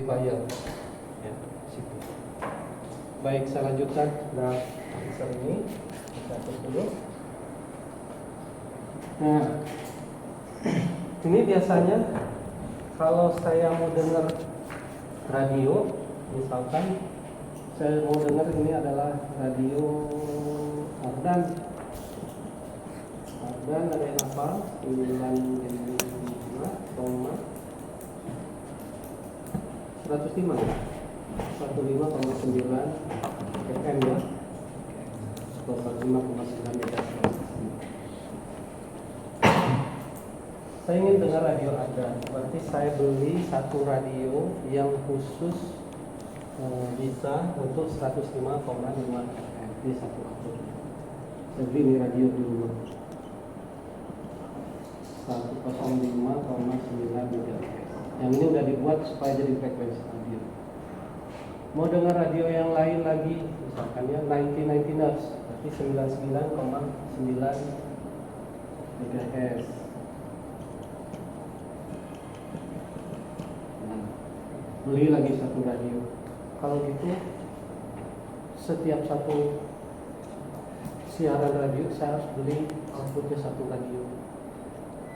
amplifier. Ya, situ. Baik, saya lanjutkan. Nah, mixer ini kita tutup dulu. Nah, ini biasanya kalau saya mau dengar radio, misalkan saya mau dengar ini adalah radio Ardan ada yang apa? 105,9 FM ya, 105,9 MHz. Saya ingin dengar radio Ardan, berarti saya beli satu radio yang khusus bisa untuk 105,5 FM di satu akun. Saya beli ini radio dulu 105,9 MHz. Yang ini udah dibuat supaya jadi frekuensi radio. Mau dengar radio yang lain lagi, misalkan ya 90 Hz, berarti 99,9 MHz. Beli lagi satu radio. Kalau gitu setiap satu siaran radio saya harus beli outputnya satu radio.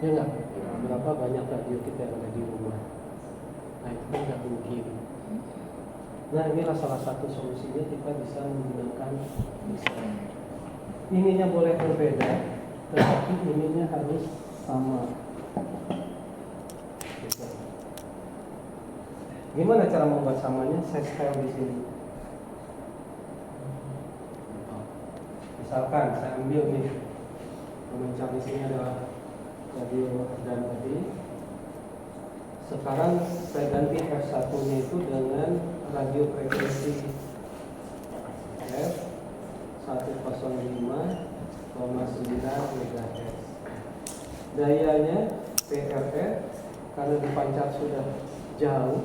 Ya enggak? Berapa banyak radio kita yang ada di rumah? Nah itu kan nggak mungkin. Nah inilah salah satu solusinya, kita bisa menggunakan mixer. Ininya boleh berbeda, tetapi ininya harus sama. Gimana cara membuat samanya? Saya setel di sini. Misalkan saya ambil nih, pemencang di sini adalah radio dan tadi. Sekarang saya ganti F1-nya itu dengan radio frekuensi F 105,9 MHz. Dayanya PRF karena dipancar sudah jauh.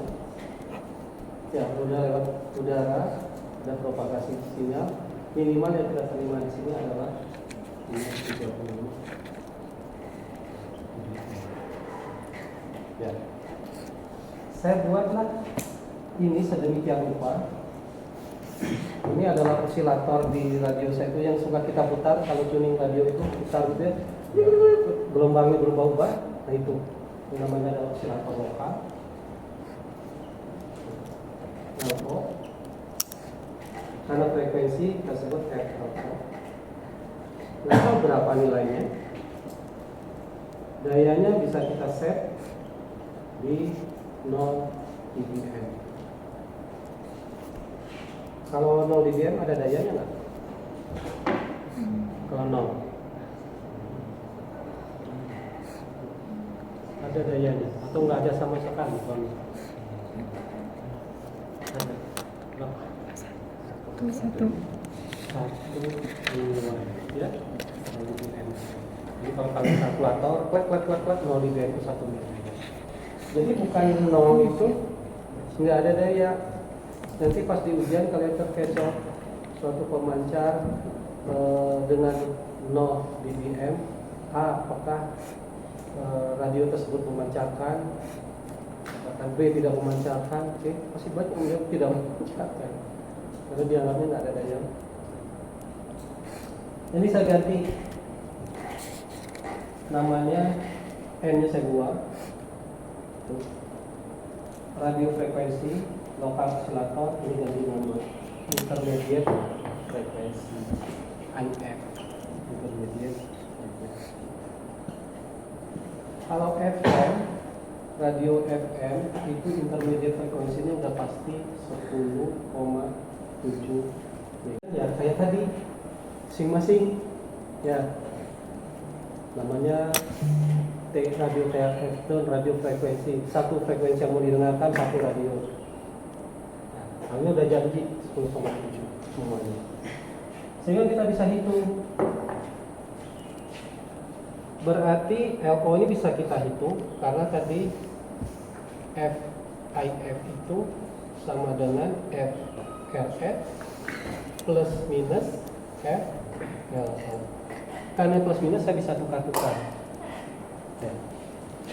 Ya, udah lewat udara, ada propagasi sinyal. Minimal yang kita terima di sini adalah 30. Ya, saya buatlah ini sedemikian rupa. Ini adalah osilator di radio saya itu yang suka kita putar. Kalau tuning radio itu putar gitu ya, gelombangnya berubah-ubah. Nah itu namanya adalah osilator lokal. LO, karena frekuensi kita sebut FLO. Level berapa nilainya? Dayanya bisa kita set di 0 dBm. Kalau 0 dBm ada dayanya nggak? Kalau 0 ada dayanya atau nggak ada sama sekali? Satu. Ya. Jadi kalau kalian kalkulator, klek 0 dBm itu 1 mili. Jadi bukan 0 itu nggak ada daya. Nanti pas di ujian kalian terkecoh suatu pemancar dengan 0 dBm, apakah radio tersebut memancarkan? Apakah B tidak memancarkan? C masih banyak yang tidak memancarkan. Karena dianggapnya nggak ada daya. Ini saya ganti namanya, N-nya saya buang. Radio frekuensi lokal osilator ini ganti nama intermediate frekuensi IF. Intermediate frekuensi. Kalau FM, radio FM itu intermediate frekuensinya udah pasti 10,7 ya, kayak tadi masing-masing ya, namanya radio TRF itu radio frekuensi, satu frekuensi yang mau didengarkan satu radio. Nah, ini udah janji 10,7 semuanya, sehingga kita bisa hitung. Berarti LO ini bisa kita hitung karena tadi FIF itu sama dengan FRF plus minus FLO. Karena plus minus saya bisa tukar-tukar. Ya.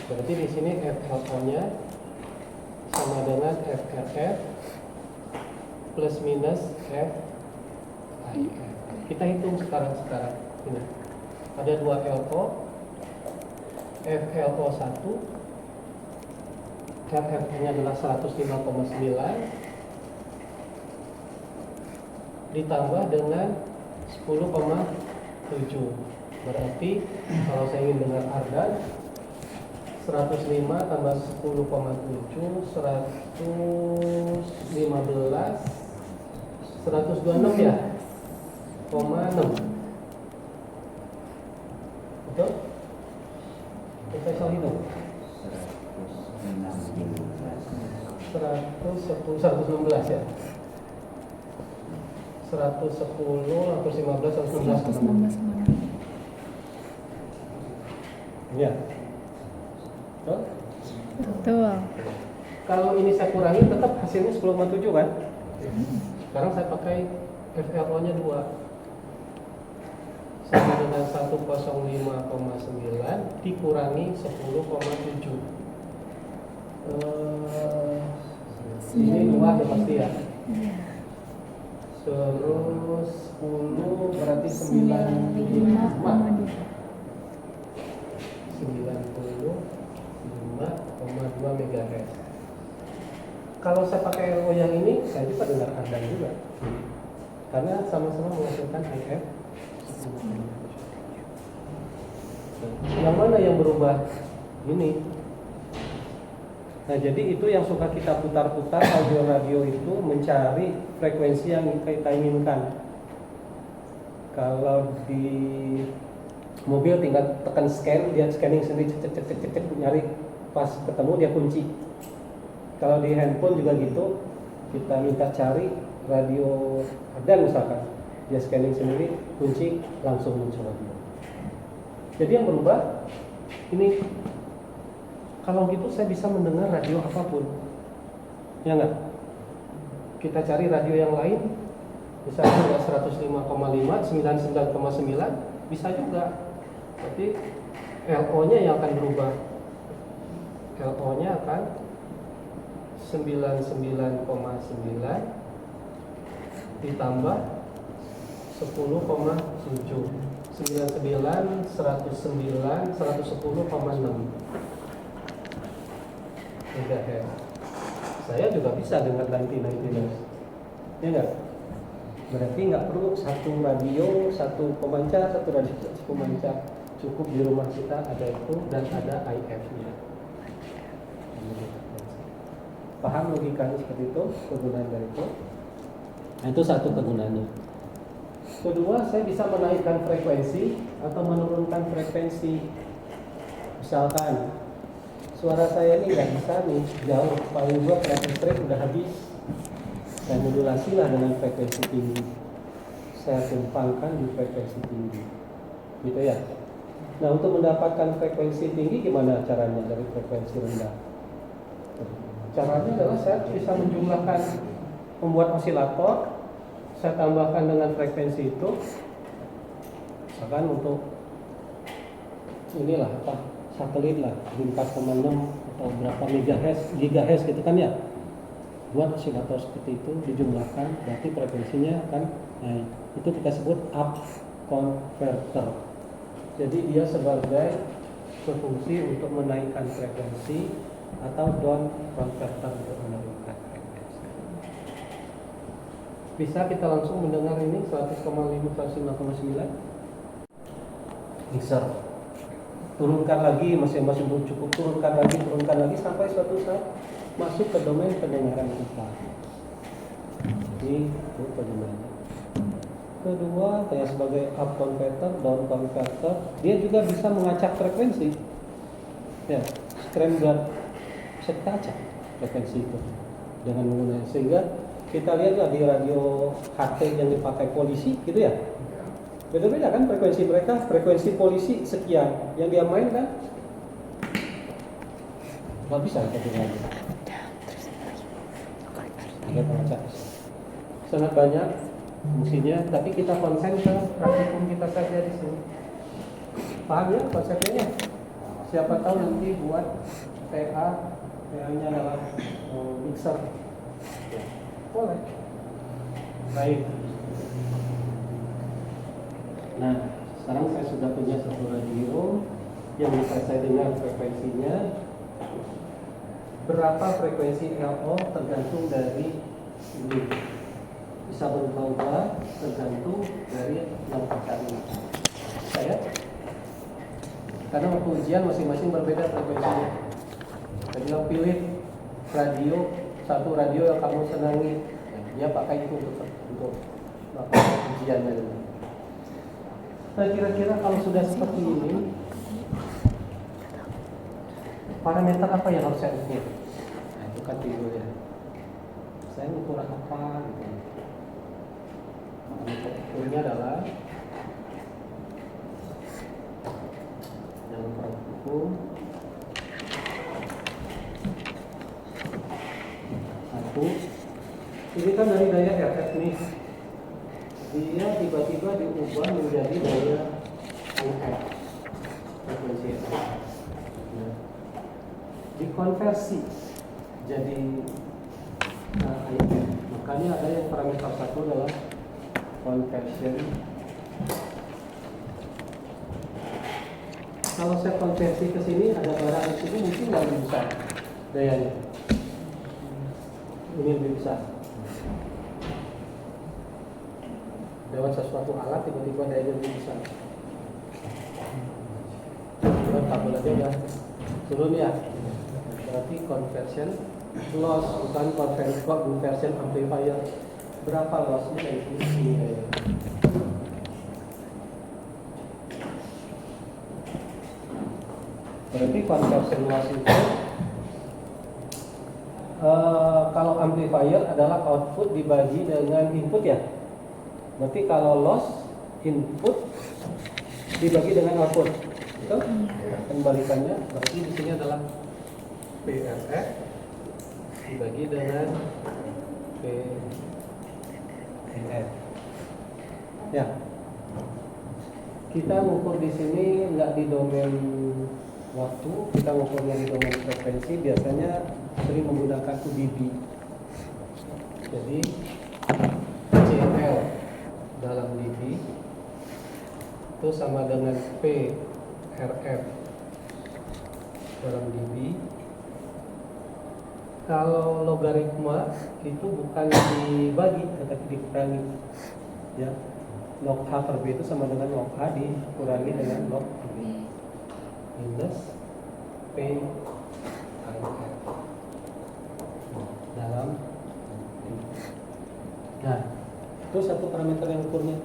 Berarti di sini FLO-nya sama dengan FRF plus minus FIF. Kita hitung sekarang. Ini ada 2 LO, FLO 1, FF-nya adalah 105,9 ditambah dengan 10,7. Berarti kalau saya ingin dengar Ardan, 105 tambah 10,7 115 126 ya? 0,6. Betul? Kita salah hitung. 116 ya? 110, 115, 116. 116 Ya. Betul? Betul. Kalau ini saya kurangi tetap hasilnya 10,7 kan? Sekarang saya pakai FLO nya 2 sama dengan 105,9 dikurangi 10,7. Ini 2 ya pasti ya. Terus 10 berarti 95,2 MHz. Kalau saya pakai LO yang ini, saya bisa dengar Ardan juga, karena sama-sama menghasilkan IF. Yang mana yang berubah? Ini. Nah, jadi itu yang suka kita putar-putar audio radio itu mencari frekuensi yang kita inginkan. Kalau di mobil tinggal tekan scan, dia scanning sendiri, cek nyari, pas ketemu dia kunci. Kalau di handphone juga gitu, kita minta cari radio Ardan misalkan, dia scanning sendiri, kunci, langsung muncul radio. Jadi yang berubah ini, kalau gitu saya bisa mendengar radio apapun, ya nggak? Kita cari radio yang lain, misalnya 105,5, 99,9, bisa juga. Tapi LO-nya yang akan berubah. LO-nya akan 99,9 ditambah 10,7. 99, 109, 110,6 MHz. Saya juga bisa dengar 99, ya enggak? Berarti nggak perlu satu radio, satu pemancar, satu radio, satu pemancar. Cukup di rumah kita ada itu dan ada IF-nya. Paham logikanya seperti itu, kegunaan dari itu? Nah, itu satu kegunaannya. Kedua, saya bisa menaikkan frekuensi atau menurunkan frekuensi. Misalkan suara saya ini nggak bisa nih jauh, paling gua frekuensi udah habis. Saya modulasi lah dengan frekuensi tinggi. Saya tumpangkan di frekuensi tinggi, gitu ya. Nah, untuk mendapatkan frekuensi tinggi gimana caranya dari frekuensi rendah? Caranya adalah saya bisa menjumlahkan, membuat osilator, saya tambahkan dengan frekuensi itu. Misalkan untuk inilah apa, satelit lah di 4,6 atau berapa gigahertz gitu kan ya. Buat osilator seperti itu dijumlahkan, berarti frekuensinya akan naik. Itu kita sebut up converter. Jadi dia sebagai berfungsi untuk menaikkan frekuensi atau down converter untuk menurunkan frekuensi. Bisa kita langsung mendengar ini 100,5, 105,9. Mixer. Turunkan lagi, masing-masing belum cukup, turunkan lagi sampai suatu saat masuk ke domain pendengaran kita. Ini itu bagaimana? Kedua, kayak sebagai up converter, down converter, dia juga bisa mengacak frekuensi. Ya, scramble bisa kita acak frekuensi itu dengan menggunakan, sehingga kita lihatlah di radio HT yang dipakai polisi, gitu ya. Beda-beda kan frekuensi mereka, frekuensi polisi sekian, yang dia main kan nggak bisa kita dengar. Ada pengacak sangat banyak fungsinya, tapi kita konsen ke praktikum kita saja di sini. Paham ya konsepnya? Siapa tahu nanti buat TA nya adalah mixer. Ya, boleh. Baik. Nah, sekarang saya sudah punya satu radio yang bisa saya dengar frekuensinya. Berapa frekuensi LO tergantung dari ini. Bisa berubah-ubah tergantung dari yang ini. Saya karena waktu ujian masing-masing berbeda frekuensinya. Jadi yang pilih radio, satu radio yang kamu senangi, dia pakai itu untuk ujiannya dulu. Nah, kira-kira kalau sudah seperti ini, parameter apa yang harus saya ukur? Nah, itu kan timbulnya. Saya ukur apa gitu. Parameter ukurnya adalah yang ukur satu. Ini kan dari daya RF nih. Dia tiba-tiba diubah menjadi daya IF, frekuensi IF. Nah, dikonversi jadi IF. Makanya ada yang parameter satu adalah conversion. Kalau saya konversi ke sini ada barang di sini mungkin nggak lebih besar dayanya. Ini lebih besar. Lewat sesuatu alat tiba-tiba dayanya lebih besar. Kita tabel aja ya. Turun ya. Berarti conversion loss bukan conversion amplifier. Berapa lossnya itu sini dayanya. Berarti conversion loss itu kalau amplifier adalah output dibagi dengan input ya. Berarti kalau loss input dibagi dengan output, itu kembalikannya. Berarti di sini adalah PRF dibagi dengan PNF. Ya, kita mengukur di sini nggak di domain waktu, kita mengukurnya di domain frekuensi. Biasanya sering menggunakan UDB. Jadi CL dalam dB itu sama dengan PRF dalam dB. Kalau logaritma itu bukan dibagi tetapi dikurangi. Ya, log A per B itu sama dengan log A dikurangi dengan log B minus PIF dalam. Nah, itu satu parameter yang ukurnya.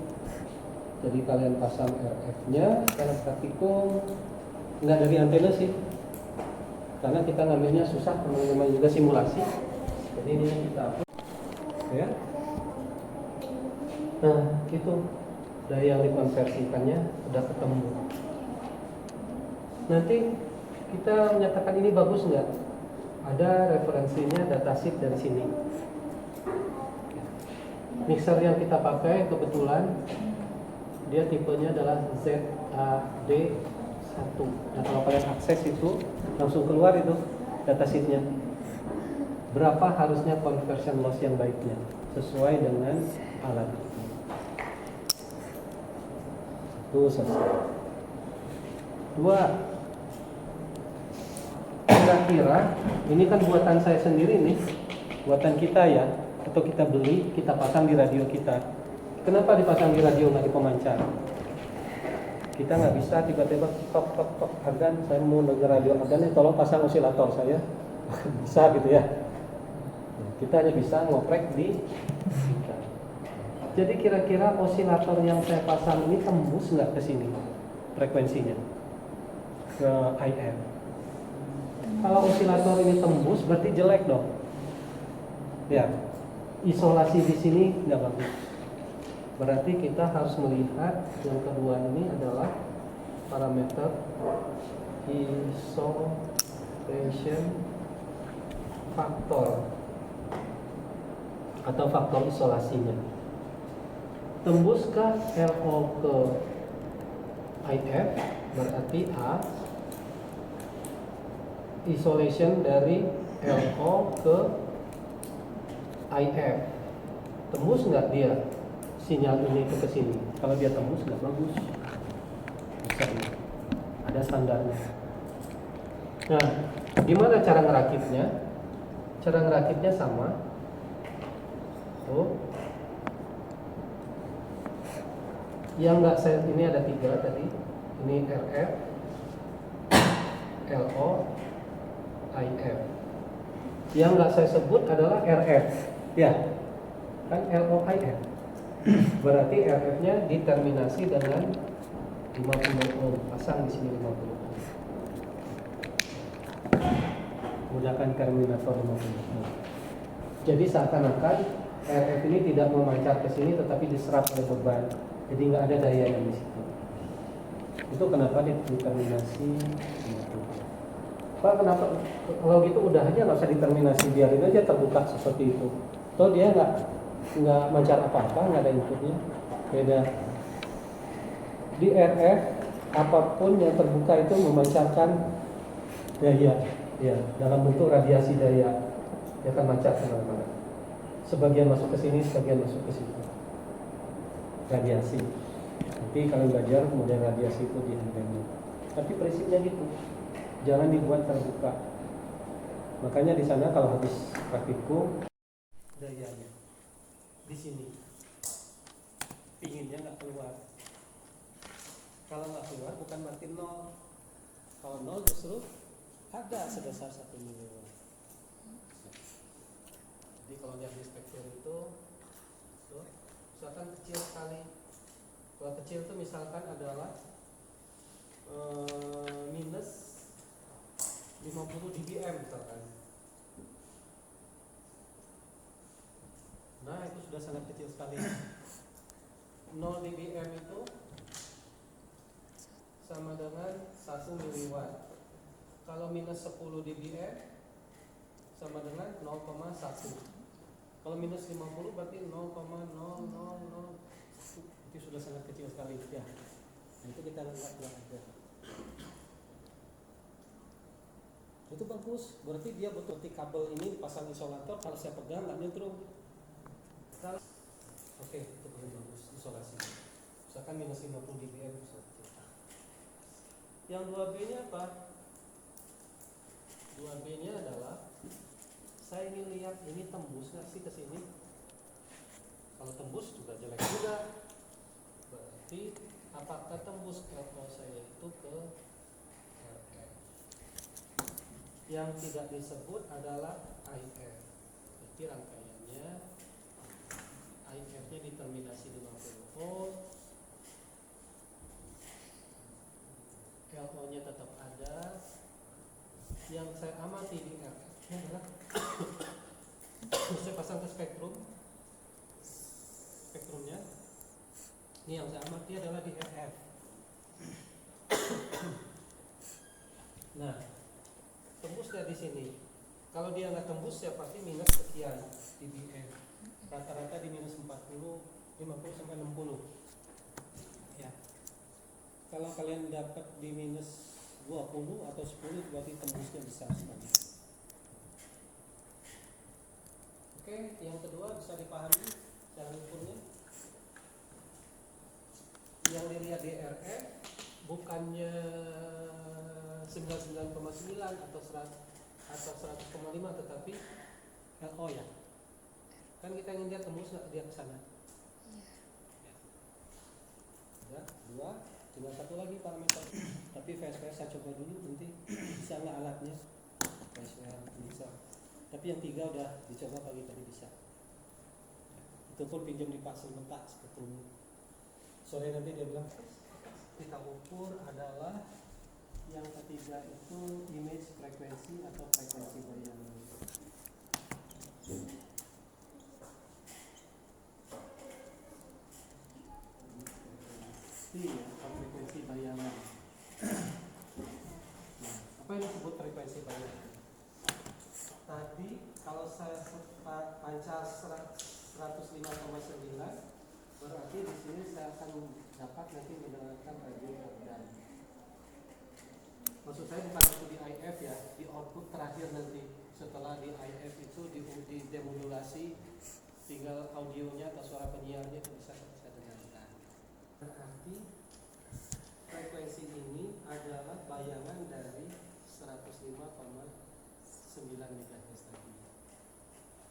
Jadi kalian pasang RF-nya, kalian praktikum, nggak dari antena sih, karena kita ngambilnya susah, namanya juga simulasi. Jadi ini kita hapus, ya. Nah, itu daya yang dikonversikannya sudah ketemu. Nanti kita menyatakan ini bagus nggak? Ada referensinya datasheet dari sini. Mixer yang kita pakai kebetulan dia tipenya adalah ZAD1. Nah, kalau kalian akses itu langsung keluar itu datasheetnya. Berapa harusnya conversion loss yang baiknya sesuai dengan alat itu selesai. Dua, kira-kira ini kan buatan saya sendiri nih, buatan kita ya, atau kita beli, kita pasang di radio kita. Kenapa dipasang di radio nggak di pemancar? Kita nggak bisa tiba-tiba tok agan, saya mau denger radio agan nih, tolong pasang osilator saya. Bisa gitu ya. Kita hanya bisa ngoprek di kita. Jadi kira-kira osilator yang saya pasang ini tembus nggak ke sini frekuensinya ke IF? Kalau osilator ini tembus berarti jelek dong. Ya, isolasi di sini nggak bagus. Berarti kita harus melihat yang kedua ini adalah parameter isolation factor atau faktor isolasinya. Tembuskah LO ke IF berarti A isolation dari LO ke IF. Tembus nggak dia sinyal ini ke sini? Kalau dia tembus nggak bagus. Bisa ini. Ada standarnya. Nah, gimana cara ngerakitnya? Cara ngerakitnya sama. Tuh. Yang nggak saya ini ada 3 tadi. Ini RF, LO, IF. Yang nggak saya sebut adalah RF. Ya, kan LO IF. Berarti RF-nya diterminasi dengan 50 ohm. Pasang di sini 50 ohm. Menggunakan terminator 50 ohm. Jadi seakan-akan RF ini tidak memancar ke sini, tetapi diserap oleh beban. Jadi nggak ada daya yang di situ. Itu kenapa diterminasi 50 ohm. Pak, kenapa kalau gitu udah aja nggak usah diterminasi, biarin aja terbuka seperti itu. Toh dia nggak mancar apa-apa, nggak ada inputnya. Beda. Di RF apapun yang terbuka itu memancarkan daya, ya, dalam bentuk radiasi daya. Dia akan mancar kemana-mana. Sebagian masuk ke sini, sebagian masuk ke situ. Radiasi. Nanti kalau belajar kemudian radiasi itu diambil. Tapi prinsipnya gitu. Jangan dibuat terbuka. Makanya di sana kalau habis praktikum dayanya di sini, pinginnya nggak keluar. Kalau nggak keluar bukan berarti 0. Kalau 0 justru ada sebesar 1 miliwatt. Jadi kalau lihat di spektrum itu, tuh, misalkan kecil sekali. Kalau kecil itu misalkan adalah minus 50 dBm misalkan. Nah, itu sudah sangat kecil sekali. 0 dBm itu sama dengan 1 miliwatt. Kalau minus 10 dBm sama dengan 0,1. Kalau minus 50 berarti 0,000. Itu sudah sangat kecil sekali ya. Nah, itu kita lihat aja. Itu bagus, berarti dia butuh kabel ini dipasang isolator. Kalau saya pegang nggak nyetrum. Oke, itu paling bagus isolasi. Misalkan minus 50 dBm. Yang 2B nya apa? 2B nya adalah saya ingin lihat ini tembus nggak sih ke sini. Kalau tembus juga jelek juga. Berarti apakah tembus LO saya itu ke RF? Yang tidak disebut adalah IF. Jadi rangkaiannya IF-nya diterminasi 50 ohm, LO-nya tetap ada. Yang saya amati di RF-nya adalah saya pasang ke spektrumnya. Ini yang saya amati adalah di RF. Nah, tembus nggak di sini? Kalau dia nggak tembus ya pasti minus sekian dBm. Rata-rata di minus 40, 50 sampai 60. Ya. Kalau kalian dapat di minus 20 atau 10 berarti tembusnya besar sekali. Oke, yang kedua bisa dipahami cara ukurnya. Yang dilihat di RF bukannya 99,9 atau 100,5 tetapi LO ya. Kan kita ingin lihat tembus nggak dia ke sana. Ya, 2. Tinggal 1 lagi parameter. Tapi VSWR saya coba dulu nanti bisa nggak alatnya. VSWR bisa. Tapi yang 3 udah dicoba pagi tadi bisa. Itu pun pinjam di Pak Sementak spektrum. Sore nanti dia bilang kita ukur adalah yang ketiga itu image frekuensi atau frekuensi bayangan. Iya, frekuensi bayangan. Nah, apa yang disebut frekuensi bayangan? Tadi kalau saya pancar 105,9 berarti di sini saya akan dapat nanti mendengarkan radio organ. Maksud saya bukan waktu di IF ya, di output terakhir nanti setelah di IF itu di demodulasi, tinggal audionya atau suara penyiarnya itu bisa dengarkan. Berarti frekuensi ini adalah bayangan dari 105,9 MHz tadi.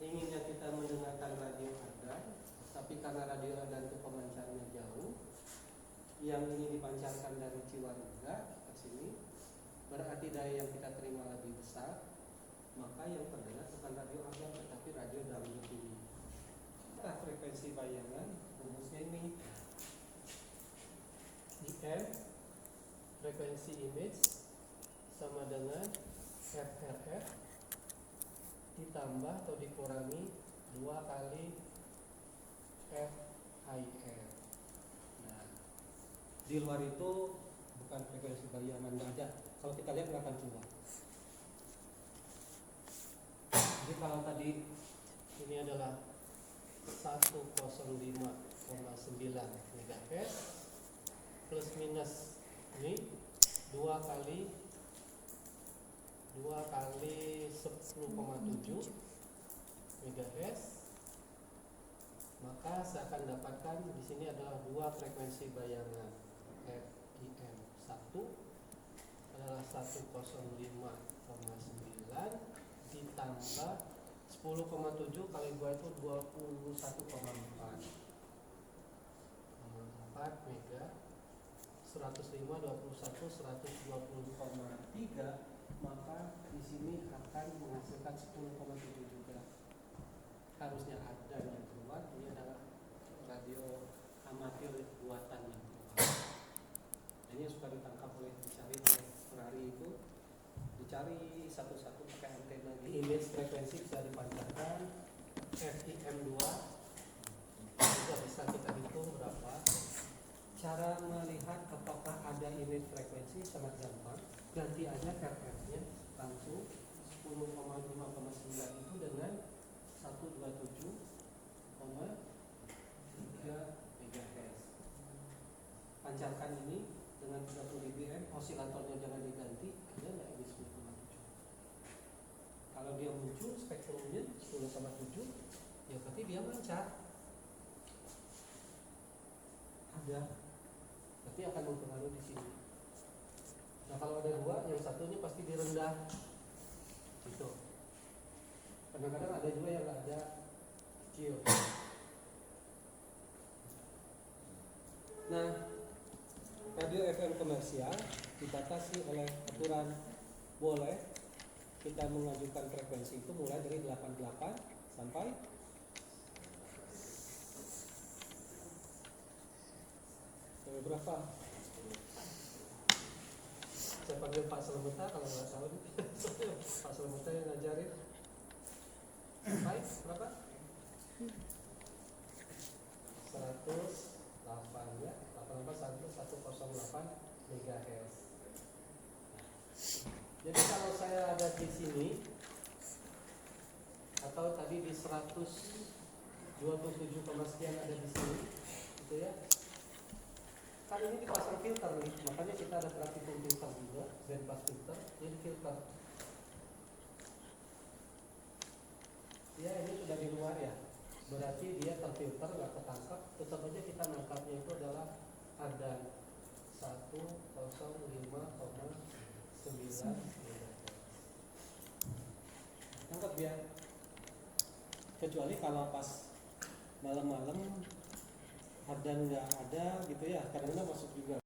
Inginnya kita mendengarkan radio Ardan, tapi karena radio Ardan itu pemancarnya jauh, yang ini dipancarkan dari Ciwaruga ke sini, berarti daya yang kita terima lebih besar, maka yang terdengar bukan radio Ardan tetapi radio dangdut ini. Nah, frekuensi bayangan rumusnya ini IM, frekuensi image sama dengan FRF ditambah atau dikurangi 2 kali FIR. Nah, di luar itu bukan frekuensi bayangan, nggak ada. Kalau kita lihat nggak akan keluar. Jadi kalau tadi ini adalah 105,9 MHz plus minus ini 2 kali 10,7 MHz, maka saya akan dapatkan di sini adalah 2 frekuensi bayangan. FIM 1 adalah 105,9 ditambah 10,7 kali 2 itu 21,4 mega, 105, 21, 120,3, maka di sini akan menghasilkan 10,7 juga. Harusnya ada yang keluar, ini adalah radio amatir buatan yang keluar. Ini sudah ditangkap dicari oleh Ferrari itu, dicari satu-satu pakai antena. Image frekuensi bisa dipancarkan, FIM2 juga bisa kita hitung berapa. Cara melihat apakah ada image frekuensi sangat gampang, ganti aja FF-nya langsung 10,5,9 itu dengan 127,3 MHz. Pancarkan ini dengan 30 dBm, osilatornya jangan diganti, ada nggak ini 10,7? Kalau dia muncul spektrumnya 10,7, ya berarti dia mancar. Ada, berarti akan mempengaruhi di sini. Nah kalau ada 2, yang satunya pasti direndah, gitu. Kadang-kadang ada juga yang nggak ada, kecil. Nah, radio FM komersial dibatasi oleh aturan boleh kita mengajukan frekuensi itu mulai dari 88 sampai berapa? Saya panggil Pak Selemeta kalau nggak tahu. Pak Selemeta yang ngajarin. Sampai berapa? 108 ya, 108 MHz. Jadi kalau saya ada di sini atau tadi di 127, sekian ada di sini, gitu ya. Kan ini dipasang filter nih, makanya kita ada praktikum filter juga, bandpass filter, ini filter. Ya ini sudah di luar ya, berarti dia terfilter, nggak ketangkap. Tetap aja kita nangkapnya itu adalah ada 105,9 tangkap dia. Kecuali kalau pas malam-malam ada nggak ada gitu ya, kadang-kadang masuk juga.